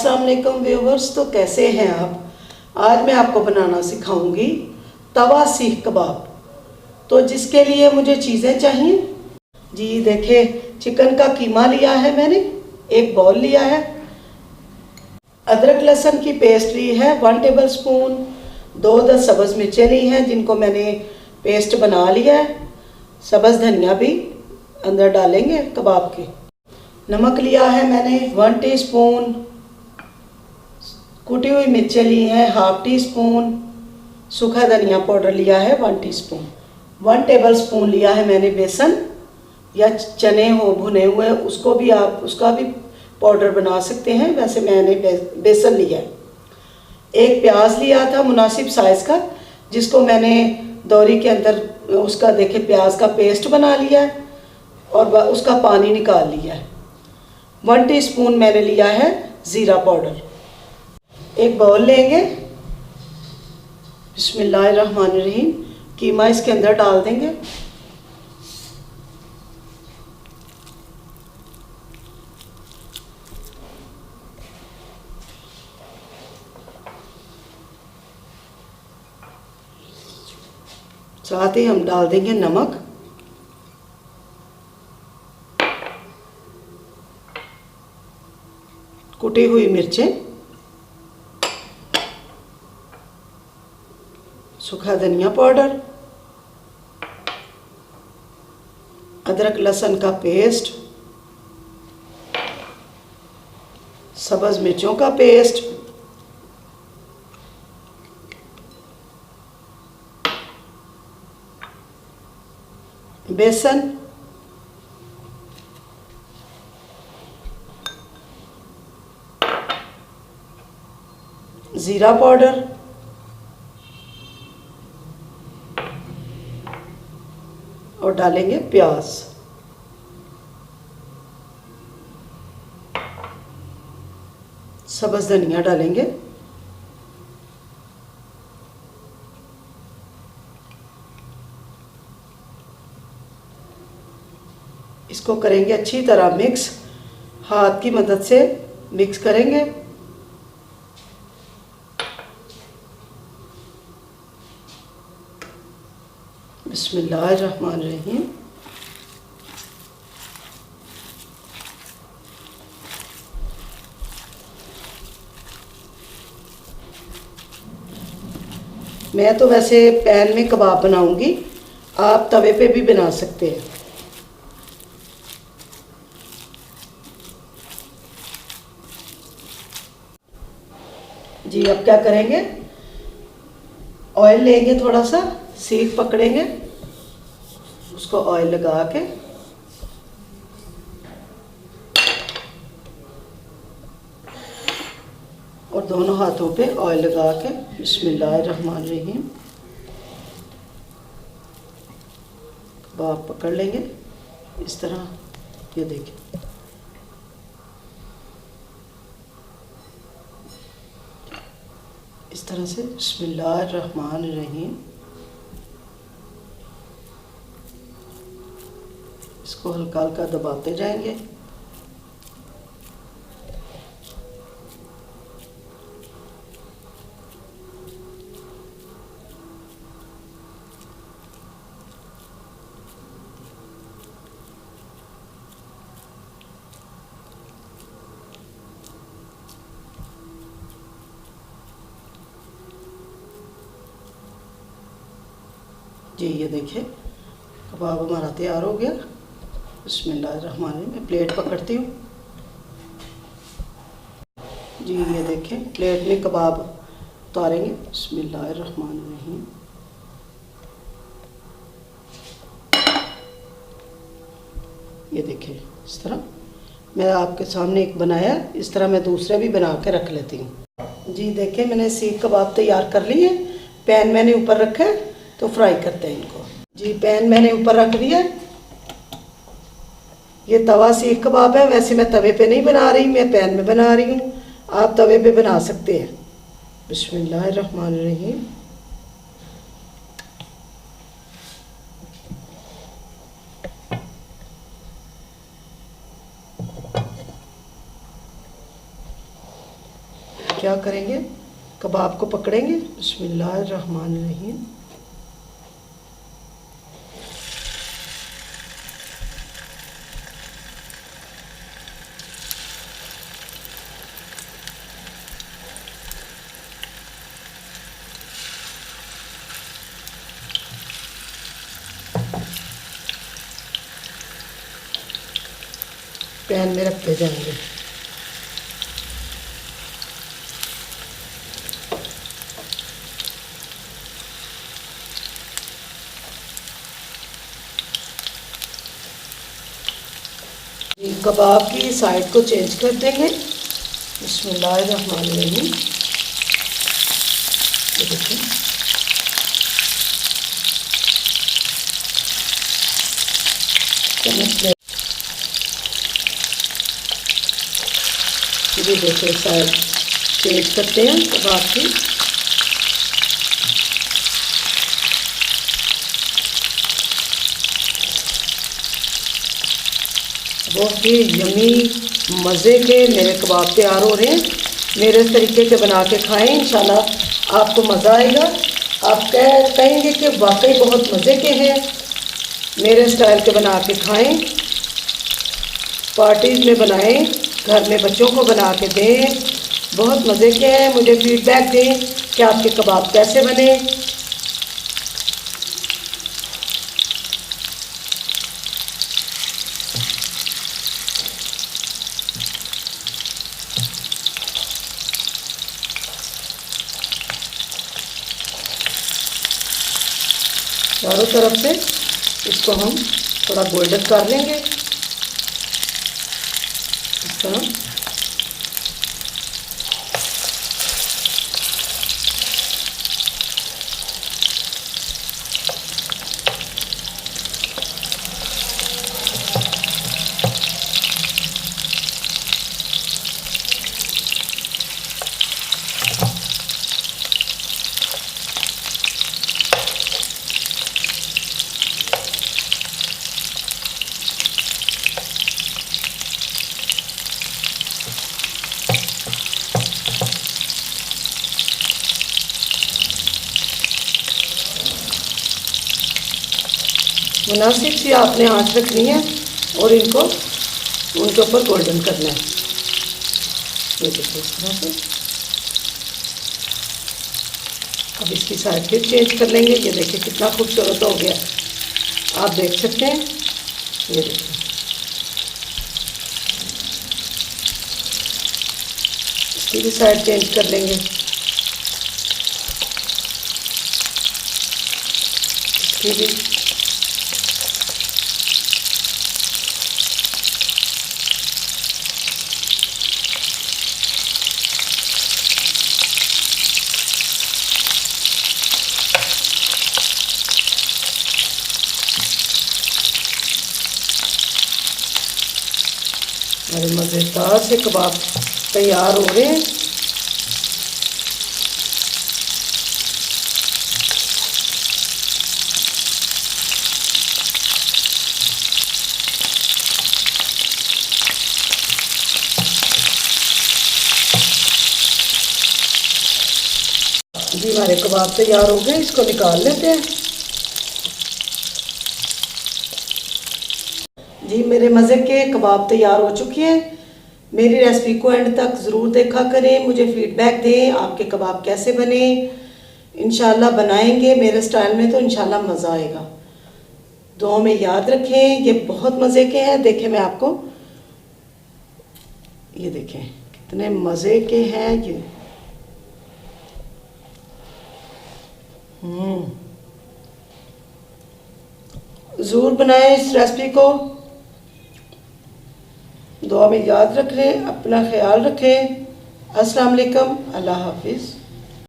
अस्सलाम वालेकुम व्यूवर्स। तो कैसे हैं आप? आज मैं आपको बनाना सिखाऊंगी तवा सीख कबाब। तो जिसके लिए मुझे चीज़ें चाहिए, जी देखिए, चिकन का कीमा लिया है मैंने, एक बाउल लिया है, अदरक लहसुन की पेस्ट ली है 1 टेबल स्पून, 2-10 सब्ज़ मिर्चें ली हैं जिनको मैंने पेस्ट बना लिया है, सब्ज़ धनिया भी अंदर डालेंगे कबाब के। नमक लिया है मैंने 1 टीस्पून, कुटी हुई मिर्चें ली हैं 1/2 टीस्पून, सूखा धनिया पाउडर लिया है 1 टीस्पून, 1 टेबल स्पून लिया है मैंने बेसन या चने हो भुने हुए, उसको भी आप उसका भी पाउडर बना सकते हैं, वैसे मैंने बेसन लिया है। एक प्याज लिया था मुनासिब साइज़ का, जिसको मैंने दौरी के अंदर उसका देखे प्याज का पेस्ट बना लिया है और उसका पानी निकाल लिया है। 1 टीस्पून मैंने लिया है ज़ीरा पाउडर। एक बाउल लेंगे, बिस्मिल्लाहिर्रहमानिर्रहीम, कीमा इसके अंदर डाल देंगे। साथ ही हम डाल देंगे नमक, कुटी हुई मिर्चें, सूखा धनिया पाउडर, अदरक लहसुन का पेस्ट, सब्ज़ मिर्चों का पेस्ट, बेसन, ज़ीरा पाउडर और डालेंगे प्याज। सब्ज़ धनिया डालेंगे, इसको करेंगे अच्छी तरह मिक्स, हाथ की मदद से मिक्स करेंगे। बिस्मिल्लाहिर्रहमानिर्रहीम। मैं तो वैसे पैन में कबाब बनाऊंगी, आप तवे पे भी बना सकते हैं। जी अब क्या करेंगे, ऑयल लेंगे, थोड़ा सा सीख पकड़ेंगे, उसको ऑयल लगा के और दोनों हाथों पे ऑयल लगा के बिस्मिल्लाहिर्रहमानिर्रहीम कबाब पकड़ लेंगे इस तरह। ये देखिए, इस तरह से बिस्मिल्लाहिर्रहमानिर्रहीम इसको हल्का हल्का दबाते जाएंगे। जी ये देखिए, कबाब हमारा तैयार हो गया। बिस्मिल्लाहिर्रहमानिर्रहीम, मैं प्लेट पकड़ती हूँ। जी ये देखें, प्लेट में कबाब उतारेंगे। बिस्मिल्लाहिर्रहमानिर्रहीम। ये देखिए, इस तरह मैं आपके सामने एक बनाया, इस तरह मैं दूसरे भी बना के रख लेती हूँ। जी देखिए, मैंने सीख कबाब तैयार कर लिए। पैन मैंने ऊपर रखा है, तो फ्राई करते हैं इनको। जी पैन मैंने ऊपर रख दिया। ये तवा सीख कबाब है, वैसे मैं तवे पे नहीं बना रही, मैं पैन में बना रही हूँ, आप तवे पे बना सकते हैं। बिस्मिल्लाहिर्रहमानिर्रहीम। क्या करेंगे, कबाब को पकड़ेंगे। बिस्मिल्लाहिर्रहमानिर्रहीम। पैन में रखते जाएंगे। कबाब की साइड को चेंज कर देंगे। बिस्मिल्लाहिर्रहमानिर्रहीम। ये देखिए, ये देखिए साइड चेंज करते हैं कबाब की। बहुत ही यमी मज़े के मेरे कबाब तैयार हो रहे हैं। मेरे इस तरीके के बना के खाएं, इंशाल्लाह आपको मज़ा आएगा। आप कहेंगे कि वाकई बहुत मज़े के हैं। मेरे स्टाइल के बना के खाएं, पार्टीज़ में बनाएं, घर में बच्चों को बना के दें, बहुत मज़े के हैं। मुझे फीडबैक दें कि आपके कबाब कैसे बने। चारों तरफ से इसको हम थोड़ा गोल्डन कर लेंगे इस तरह। मुनासिब सी आपने आंच रखनी है और इनको उनके ऊपर गोल्डन करना है। ये देखिए इस तरह से। अब इसकी साइड फिर चेंज कर लेंगे। ये देखिए कितना खूबसूरत हो गया, आप देख सकते हैं। ये देखिए इसकी भी साइड चेंज कर लेंगे। इसकी भी हमारे मज़ेदार से कबाब तैयार हो रहे हैं। जी हमारे कबाब तैयार हो गए, इसको निकाल लेते हैं। जी मेरे मज़े के कबाब तैयार हो चुके हैं। मेरी रेसिपी को एंड तक ज़रूर देखा करें, मुझे फीडबैक दें आपके कबाब कैसे बने। इंशाल्लाह बनाएंगे मेरे स्टाइल में तो इंशाल्लाह मज़ा आएगा। दुआ में याद रखें, ये बहुत मज़े के हैं। देखें मैं आपको, ये देखें कितने मज़े के हैं ये। ज़रूर बनाएं इस रेसिपी को। दुआ में याद रख लें, अपना ख्याल रखें। अस्सलाम वालेकुम, अल्लाह हाफिज़।